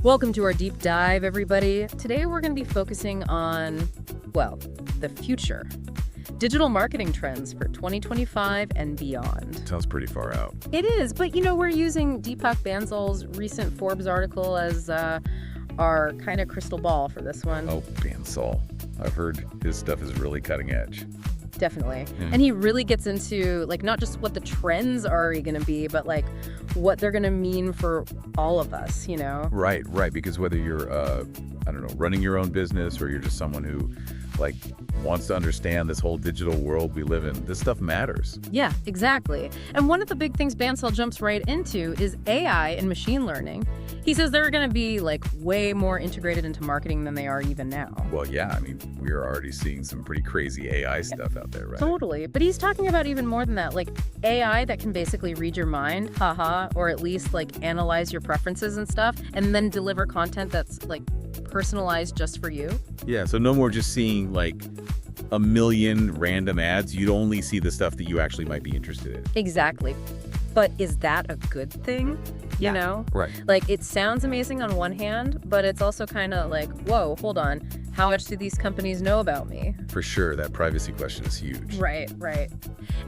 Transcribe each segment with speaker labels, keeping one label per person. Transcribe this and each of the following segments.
Speaker 1: Welcome to our deep dive, everybody. Today we're going to be focusing on, well, the future. Digital marketing trends for 2025 and beyond.
Speaker 2: Sounds pretty far out.
Speaker 1: It is, but we're using Deepak Bansal's recent Forbes article as our kind of crystal ball for this one.
Speaker 2: Oh, Bansal. I've heard his stuff is really cutting edge.
Speaker 1: Definitely.
Speaker 2: Yeah.
Speaker 1: And he really gets into, not just what the trends are going to be, but, what they're going to mean for all of us,
Speaker 2: Right. Because whether you're, running your own business or you're just someone who, wants to understand this whole digital world we live in, this stuff matters.
Speaker 1: Yeah, exactly. And one of the big things Bansal jumps right into is AI and machine learning. He says they're going to be, way more integrated into marketing than they are even now.
Speaker 2: Well, yeah, we're already seeing some pretty crazy AI stuff out there, right?
Speaker 1: Totally. But he's talking about even more than that, AI that can basically read your mind, or at least, analyze your preferences and stuff, and then deliver content that's, personalized just for you.
Speaker 2: Yeah, so no more just seeing, a million random ads. You'd only see the stuff that you actually might be interested in.
Speaker 1: Exactly. But is that a good thing? You know?
Speaker 2: Right.
Speaker 1: It sounds amazing on one hand, but it's also kind of whoa, hold on. How much do these companies know about me?
Speaker 2: For sure, that privacy question is huge.
Speaker 1: Right.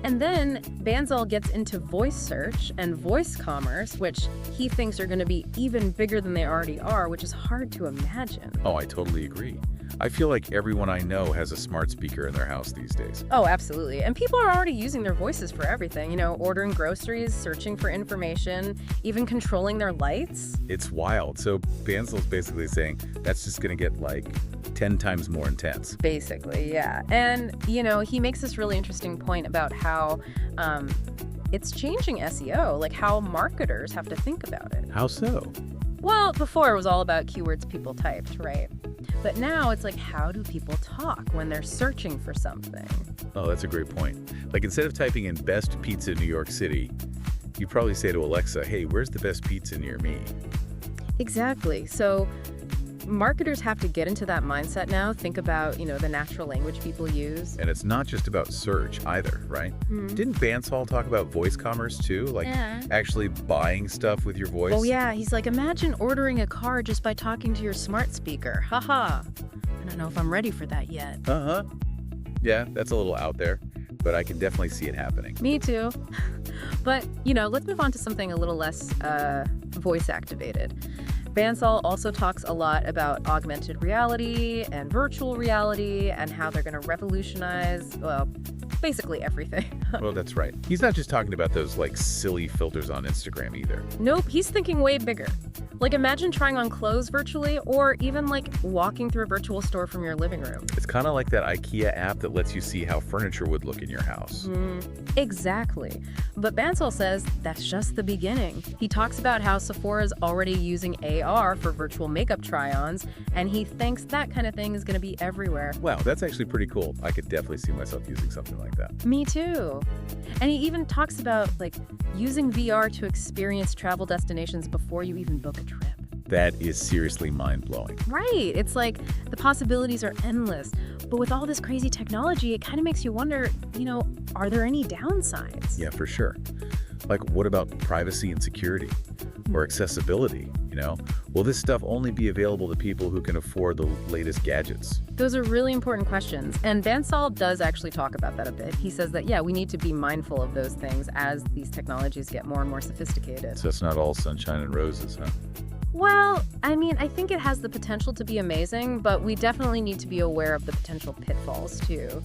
Speaker 1: And then Bansal gets into voice search and voice commerce, which he thinks are going to be even bigger than they already are, which is hard to imagine.
Speaker 2: Oh, I totally agree. I feel like everyone I know has a smart speaker in their house these days.
Speaker 1: Oh, absolutely. And people are already using their voices for everything, ordering groceries, searching for information, even controlling their lights.
Speaker 2: It's wild. So Bansal's basically saying that's just going to get 10 times more intense.
Speaker 1: Basically, yeah. And, he makes this really interesting point about how it's changing SEO, how marketers have to think about it.
Speaker 2: How so?
Speaker 1: Well, before it was all about keywords people typed, right? But now it's how do people talk when they're searching for something?
Speaker 2: Oh, that's a great point. Instead of typing in best pizza New York City, you'd probably say to Alexa, hey, where's the best pizza near me?
Speaker 1: Exactly. So marketers have to get into that mindset now, think about, the natural language people use.
Speaker 2: And it's not just about search either, right?
Speaker 1: Mm-hmm.
Speaker 2: Didn't Bansal talk about voice commerce too? Actually buying stuff with your voice?
Speaker 1: Oh yeah, he's imagine ordering a car just by talking to your smart speaker. Haha. I don't know if I'm ready for that yet.
Speaker 2: Uh-huh. Yeah, that's a little out there, but I can definitely see it happening.
Speaker 1: Me too. But, let's move on to something a little less voice activated. Bansal also talks a lot about augmented reality and virtual reality and how they're going to revolutionize, well, basically everything.
Speaker 2: Well, that's right. He's not just talking about those silly filters on Instagram either.
Speaker 1: Nope, he's thinking way bigger. Imagine trying on clothes virtually or even walking through a virtual store from your living room.
Speaker 2: It's kind of like that IKEA app that lets you see how furniture would look in your house.
Speaker 1: Exactly. But Bansal says that's just the beginning. He talks about how Sephora's already using AR for virtual makeup try-ons, and he thinks that kind of thing is going to be everywhere.
Speaker 2: Wow, that's actually pretty cool. I could definitely see myself using something like that.
Speaker 1: Me too. And he even talks about using VR to experience travel destinations before you even book a trip.
Speaker 2: That is seriously mind-blowing.
Speaker 1: Right. It's the possibilities are endless. But with all this crazy technology, it kind of makes you wonder, are there any downsides?
Speaker 2: Yeah, for sure. What about privacy and security or accessibility? Will this stuff only be available to people who can afford the latest gadgets?
Speaker 1: Those are really important questions. And Bansal does actually talk about that a bit. He says that, we need to be mindful of those things as these technologies get more and more sophisticated.
Speaker 2: So it's not all sunshine and roses, huh?
Speaker 1: Well, I think it has the potential to be amazing, but we definitely need to be aware of the potential pitfalls too,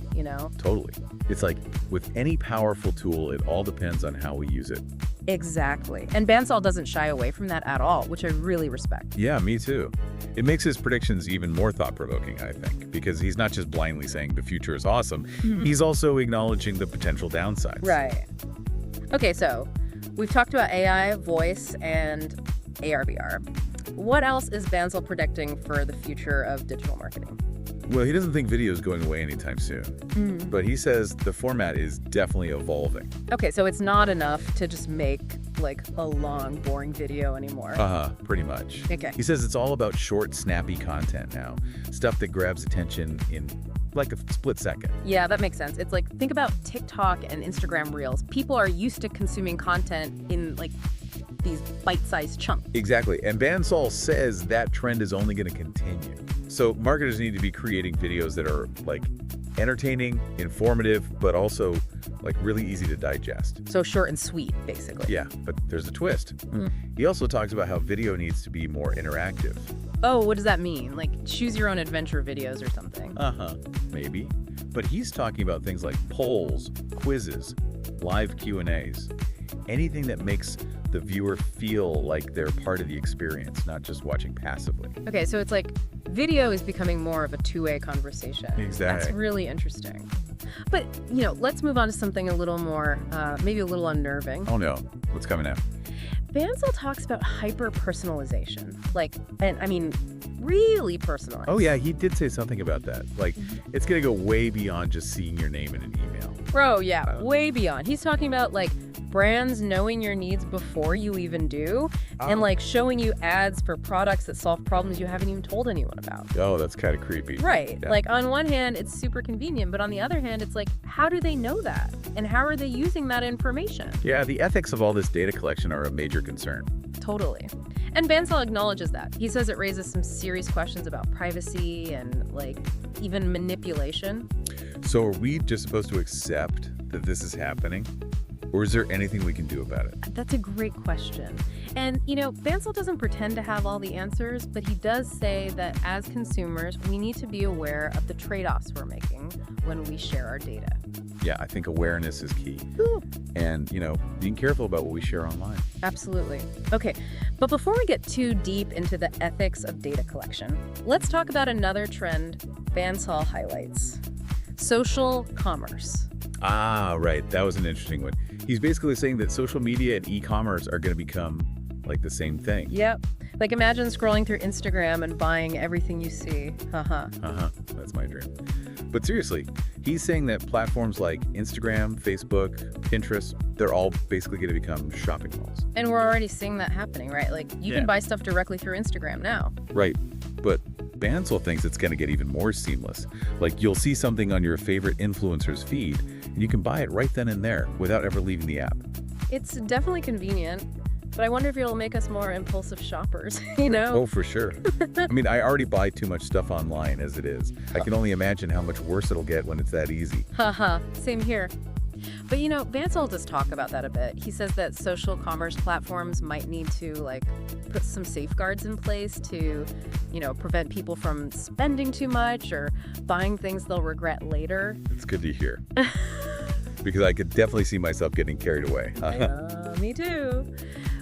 Speaker 2: Totally. It's with any powerful tool, it all depends on how we use it.
Speaker 1: Exactly. And Bansal doesn't shy away from that at all, which I really respect.
Speaker 2: Yeah, me too. It makes his predictions even more thought-provoking, I think, because he's not just blindly saying the future is awesome. He's also acknowledging the potential downsides.
Speaker 1: Right. Okay, so we've talked about AI, voice, and AR/VR. What else is Bansal predicting for the future of digital marketing?
Speaker 2: Well, he doesn't think video is going away anytime soon, but he says the format is definitely evolving.
Speaker 1: Okay, so it's not enough to just make a long, boring video anymore.
Speaker 2: Pretty much.
Speaker 1: Okay.
Speaker 2: He says it's all about short, snappy content now, stuff that grabs attention in a split second.
Speaker 1: Yeah, that makes sense. It's think about TikTok and Instagram Reels. People are used to consuming content in these bite-sized chunks.
Speaker 2: Exactly. And Bansal says that trend is only going to continue. So marketers need to be creating videos that are like entertaining, informative, but also like really easy to digest.
Speaker 1: So short and sweet, basically.
Speaker 2: Yeah, but there's a twist. He also talks about how video needs to be more interactive.
Speaker 1: Oh, what does that mean? Like choose your own adventure videos or something?
Speaker 2: Maybe. But he's talking about things like polls, quizzes, live Q&As, anything that makes the viewer feel like they're part of the experience, not just watching passively.
Speaker 1: Okay, so it's like video is becoming more of a two-way conversation.
Speaker 2: Exactly.
Speaker 1: That's really interesting. But, let's move on to something a little more, maybe a little unnerving.
Speaker 2: Oh no, what's coming up?
Speaker 1: Bansal talks about hyper-personalization. Really personalized.
Speaker 2: Oh yeah, he did say something about that. Like, it's going to go way beyond just seeing your name in an email.
Speaker 1: Bro, yeah, way beyond. He's talking about, brands knowing your needs before you even do, and, showing you ads for products that solve problems you haven't even told anyone about.
Speaker 2: Oh, that's kind of creepy.
Speaker 1: Right.
Speaker 2: Yeah.
Speaker 1: On one hand, it's super convenient, but on the other hand, it's how do they know that? And how are they using that information?
Speaker 2: Yeah, the ethics of all this data collection are a major concern.
Speaker 1: Totally. And Bansal acknowledges that. He says it raises some serious questions about privacy and, even manipulation.
Speaker 2: So are we just supposed to accept that this is happening? Or is there anything we can do about it?
Speaker 1: That's a great question. And, Bansal doesn't pretend to have all the answers, but he does say that as consumers, we need to be aware of the trade-offs we're making when we share our data.
Speaker 2: Yeah, I think awareness is key.
Speaker 1: Ooh.
Speaker 2: And, being careful about what we share online.
Speaker 1: Absolutely. Okay, but before we get too deep into the ethics of data collection, let's talk about another trend Bansal highlights: social commerce.
Speaker 2: Ah, right. That was an interesting one. He's basically saying that social media and e-commerce are going to become the same thing.
Speaker 1: Yep. Imagine scrolling through Instagram and buying everything you see.
Speaker 2: That's my dream. But seriously, he's saying that platforms like Instagram, Facebook, Pinterest, they're all basically going to become shopping malls.
Speaker 1: And we're already seeing that happening, right? You can buy stuff directly through Instagram now.
Speaker 2: Right. But Bansal thinks it's going to get even more seamless. You'll see something on your favorite influencer's feed, and you can buy it right then and there without ever leaving the app.
Speaker 1: It's definitely convenient, but I wonder if it'll make us more impulsive shoppers,
Speaker 2: Oh, for sure. I already buy too much stuff online as it is. I can only imagine how much worse it'll get when it's that easy.
Speaker 1: Same here. But, Bansal does talk about that a bit. He says that social commerce platforms might need to, put some safeguards in place to, prevent people from spending too much or buying things they'll regret later.
Speaker 2: It's good to hear. Because I could definitely see myself getting carried away.
Speaker 1: Me too.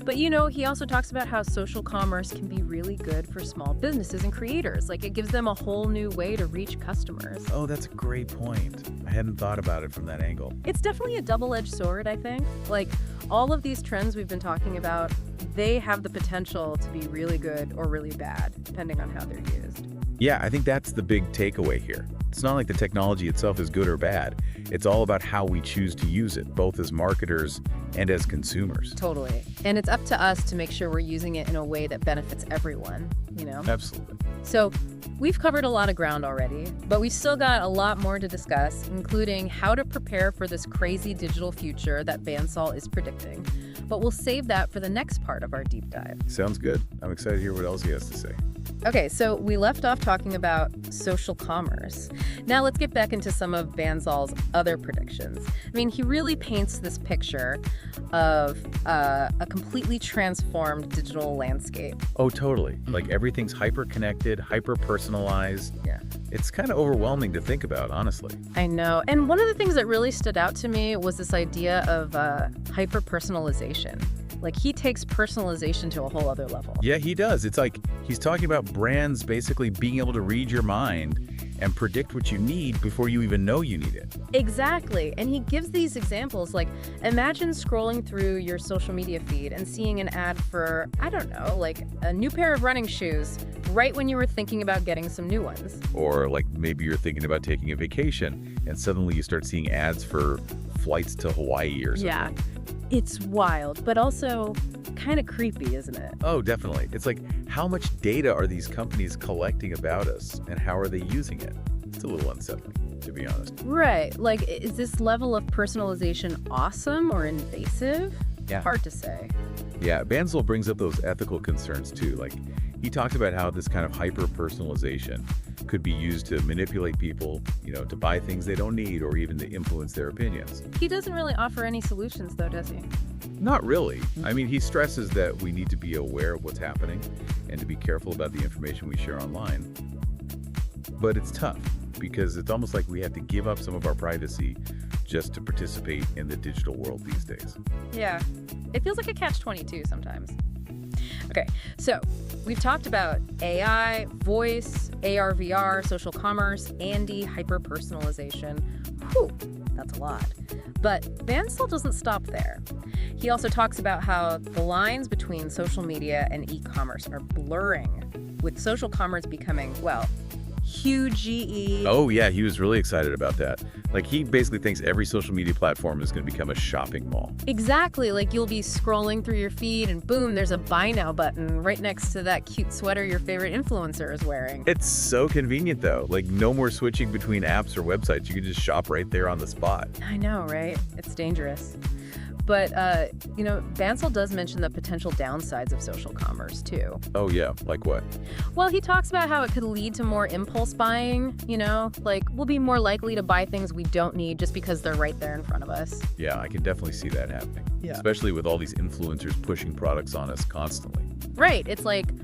Speaker 1: But, he also talks about how social commerce can be really good for small businesses and creators. It gives them a whole new way to reach customers.
Speaker 2: Oh, that's a great point. I hadn't thought about it from that angle.
Speaker 1: It's definitely a double-edged sword, I think. All of these trends we've been talking about, they have the potential to be really good or really bad, depending on how they're used.
Speaker 2: Yeah, I think that's the big takeaway here. It's not like the technology itself is good or bad. It's all about how we choose to use it, both as marketers and as consumers.
Speaker 1: Totally. And it's up to us to make sure we're using it in a way that benefits everyone,
Speaker 2: Absolutely.
Speaker 1: So we've covered a lot of ground already, but we've still got a lot more to discuss, including how to prepare for this crazy digital future that Bansal is predicting. But we'll save that for the next part of our deep dive.
Speaker 2: Sounds good. I'm excited to hear what else he has to say.
Speaker 1: Okay, so we left off talking about social commerce. Now let's get back into some of Bansal's other predictions. He really paints this picture of a completely transformed digital landscape.
Speaker 2: Oh, totally. Everything's hyper-connected, hyper-personalized.
Speaker 1: Yeah.
Speaker 2: It's kind of overwhelming to think about, honestly.
Speaker 1: I know. And one of the things that really stood out to me was this idea of hyper-personalization. He takes personalization to a whole other level.
Speaker 2: Yeah, he does. It's he's talking about brands basically being able to read your mind and predict what you need before you even know you need it.
Speaker 1: Exactly. And he gives these examples imagine scrolling through your social media feed and seeing an ad for, I don't know, a new pair of running shoes right when you were thinking about getting some new ones.
Speaker 2: Or maybe you're thinking about taking a vacation and suddenly you start seeing ads for flights to Hawaii or something.
Speaker 1: Yeah. It's wild, but also kind of creepy, isn't it?
Speaker 2: Oh, definitely. It's how much data are these companies collecting about us and how are they using it? It's a little unsettling, to be honest.
Speaker 1: Right. Is this level of personalization awesome or invasive?
Speaker 2: Yeah.
Speaker 1: Hard to say.
Speaker 2: Yeah, Bansal brings up those ethical concerns too. Like, he talked about how this kind of hyper-personalization could be used to manipulate people, to buy things they don't need or even to influence their opinions.
Speaker 1: He doesn't really offer any solutions, though, does he?
Speaker 2: Not really. I mean, he stresses that we need to be aware of what's happening and to be careful about the information we share online. But it's tough because it's almost like we have to give up some of our privacy just to participate in the digital world these days.
Speaker 1: Yeah, it feels like a catch-22 sometimes. Okay, so we've talked about AI, voice, AR, VR, social commerce, Andy, hyper-personalization. Whew, that's a lot. But Bansal doesn't stop there. He also talks about how the lines between social media and e-commerce are blurring, with social commerce becoming, well, huge.
Speaker 2: Oh, yeah, he was really excited about that. Like, he basically thinks every social media platform is going to become a shopping mall.
Speaker 1: Exactly. Like, you'll be scrolling through your feed and boom, there's a buy now button right next to that cute sweater your favorite influencer is wearing.
Speaker 2: It's so convenient, though. Like, no more switching between apps or websites. You can just shop right there on the spot.
Speaker 1: I know, right? It's dangerous. But, Bansal does mention the potential downsides of social commerce, too.
Speaker 2: Oh, yeah. Like what?
Speaker 1: Well, he talks about how it could lead to more impulse buying, like we'll be more likely to buy things we don't need just because they're right there in front of us.
Speaker 2: Yeah, I can definitely see that happening. Yeah. Especially with all these influencers pushing products on us constantly.
Speaker 1: Right. It's like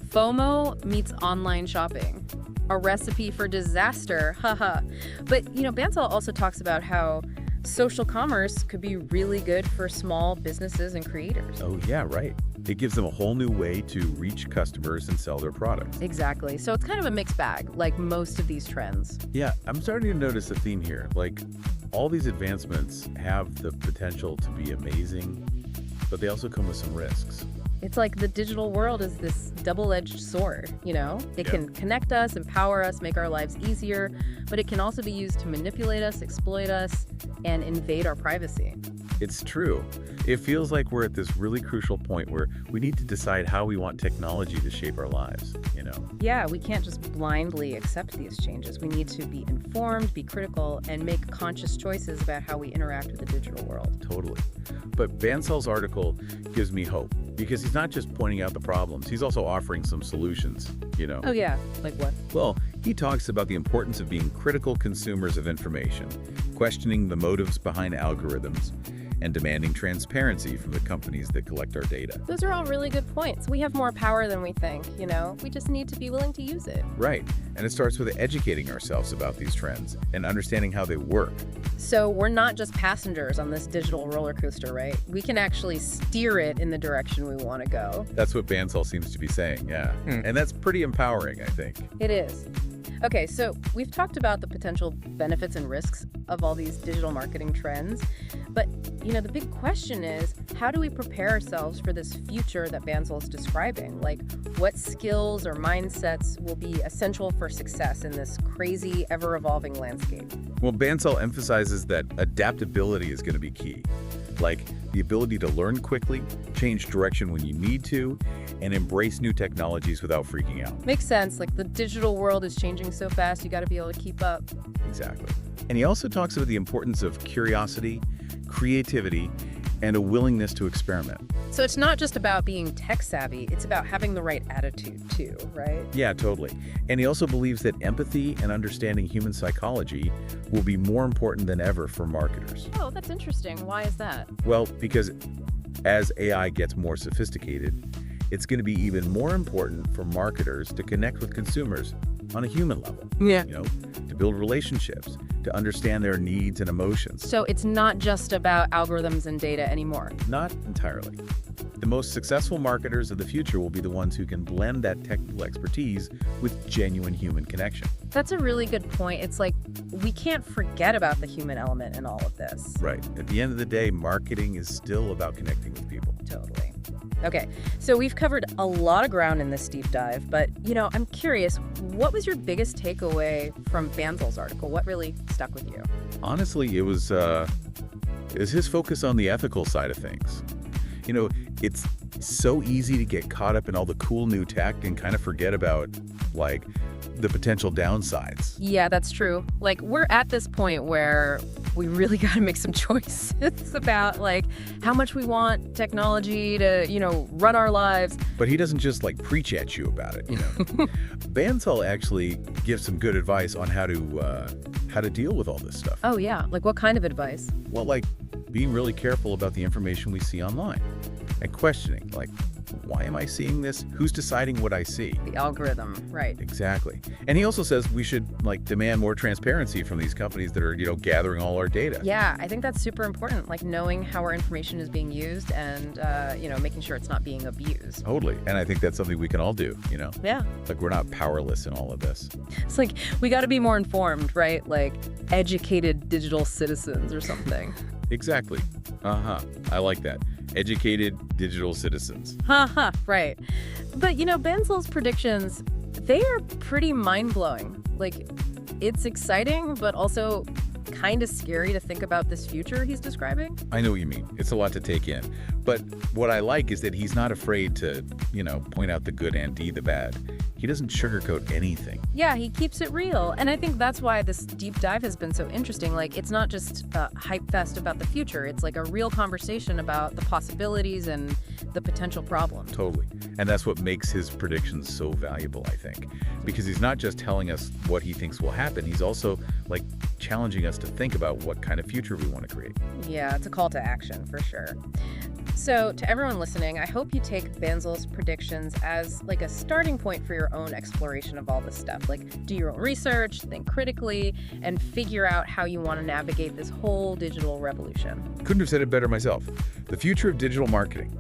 Speaker 1: FOMO meets online shopping. A recipe for disaster. Haha. But, Bansal also talks about how social commerce could be really good for small businesses and creators.
Speaker 2: Oh, yeah, right. It gives them a whole new way to reach customers and sell their products.
Speaker 1: Exactly. So it's kind of a mixed bag, like most of these trends.
Speaker 2: Yeah, I'm starting to notice a theme here. Like, all these advancements have the potential to be amazing, but they also come with some risks.
Speaker 1: It's like the digital world is this double-edged sword, It can connect us, empower us, make our lives easier, but it can also be used to manipulate us, exploit us, and invade our privacy.
Speaker 2: It's true. It feels like we're at this really crucial point where we need to decide how we want technology to shape our lives,
Speaker 1: Yeah, we can't just blindly accept these changes. We need to be informed, be critical, and make conscious choices about how we interact with the digital world.
Speaker 2: Totally. But Bansal's article gives me hope because he's not just pointing out the problems, he's also offering some solutions,
Speaker 1: Oh, yeah. Like what?
Speaker 2: Well, he talks about the importance of being critical consumers of information, questioning the motives behind algorithms, and demanding transparency from the companies that collect our data.
Speaker 1: Those are all really good points. We have more power than we think, We just need to be willing to use it.
Speaker 2: Right. And it starts with educating ourselves about these trends and understanding how they work.
Speaker 1: So we're not just passengers on this digital roller coaster, right? We can actually steer it in the direction we want to go.
Speaker 2: That's what Bansal seems to be saying, yeah. And that's pretty empowering, I think.
Speaker 1: It is. Okay, so we've talked about the potential benefits and risks of all these digital marketing trends, but the big question is, how do we prepare ourselves for this future that Bansal is describing? Like, what skills or mindsets will be essential for success in this crazy, ever-evolving landscape?
Speaker 2: Well, Bansal emphasizes that adaptability is going to be key. Like the ability to learn quickly, change direction when you need to, and embrace new technologies without freaking out.
Speaker 1: Makes sense. Like, the digital world is changing so fast, you got to be able to keep up.
Speaker 2: Exactly. And he also talks about the importance of curiosity, creativity, and a willingness to experiment.
Speaker 1: So it's not just about being tech savvy, it's about having the right attitude too, right?
Speaker 2: Yeah, totally. And he also believes that empathy and understanding human psychology will be more important than ever for marketers.
Speaker 1: Oh, that's interesting. Why is that?
Speaker 2: Well, because as AI gets more sophisticated, it's going to be even more important for marketers to connect with consumers on a human level.
Speaker 1: Yeah.
Speaker 2: To build relationships, to understand their needs and emotions.
Speaker 1: So it's not just about algorithms and data anymore.
Speaker 2: Not entirely. The most successful marketers of the future will be the ones who can blend that technical expertise with genuine human connection.
Speaker 1: That's a really good point. It's like, we can't forget about the human element in all of this.
Speaker 2: Right. At the end of the day, marketing is still about connecting with people.
Speaker 1: Totally. Okay, so we've covered a lot of ground in this deep dive, but, I'm curious, what was your biggest takeaway from Bansal's article? What really stuck with you?
Speaker 2: Honestly, it was his focus on the ethical side of things. It's so easy to get caught up in all the cool new tech and kind of forget about, like, the potential downsides.
Speaker 1: Yeah, that's true. Like, we're at this point where we really got to make some choices about, like, how much we want technology to, run our lives.
Speaker 2: But he doesn't just, like, preach at you about it, Bansal actually gives some good advice on how to deal with all this stuff.
Speaker 1: Oh, yeah. Like, what kind of advice?
Speaker 2: Well, like, being really careful about the information we see online and questioning, like, why am I seeing this? Who's deciding what I see?
Speaker 1: The algorithm, right.
Speaker 2: Exactly. And he also says we should, like, demand more transparency from these companies that are, gathering all our data.
Speaker 1: Yeah, I think that's super important, like knowing how our information is being used and, making sure it's not being abused.
Speaker 2: Totally. And I think that's something we can all do,
Speaker 1: Yeah.
Speaker 2: Like, we're not powerless in all of this.
Speaker 1: It's like, we got to be more informed, right? Like, educated digital citizens or something.
Speaker 2: Exactly. I like that. Educated digital citizens.
Speaker 1: Right. But, Bansal's predictions, they are pretty mind-blowing. Like, it's exciting, but also kind of scary to think about this future he's describing.
Speaker 2: I know what you mean. It's a lot to take in. But what I like is that he's not afraid to, point out the good and the bad. He doesn't sugarcoat anything.
Speaker 1: Yeah, he keeps it real. And I think that's why this deep dive has been so interesting. Like, it's not just a hype fest about the future. It's like a real conversation about the possibilities and the potential problems.
Speaker 2: Totally. And that's what makes his predictions so valuable, I think. Because he's not just telling us what he thinks will happen. He's also, like, challenging us to think about what kind of future we want to create.
Speaker 1: Yeah, it's a call to action for sure. So, to everyone listening, I hope you take Bansal's predictions as like a starting point for your own exploration of all this stuff. Like, do your own research, think critically, and figure out how you want to navigate this whole digital revolution.
Speaker 2: Couldn't have said it better myself. The future of digital marketing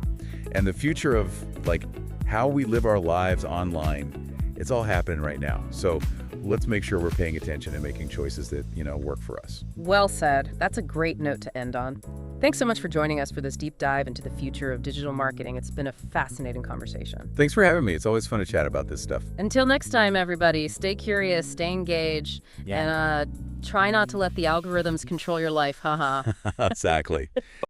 Speaker 2: and the future of, like, how we live our lives online, it's all happening right now. So let's make sure we're paying attention and making choices that, work for us.
Speaker 1: Well said. That's a great note to end on. Thanks so much for joining us for this deep dive into the future of digital marketing. It's been a fascinating conversation.
Speaker 2: Thanks for having me. It's always fun to chat about this stuff.
Speaker 1: Until next time, everybody, stay curious, stay engaged, and try not to let the algorithms control your life. Haha.
Speaker 2: Exactly.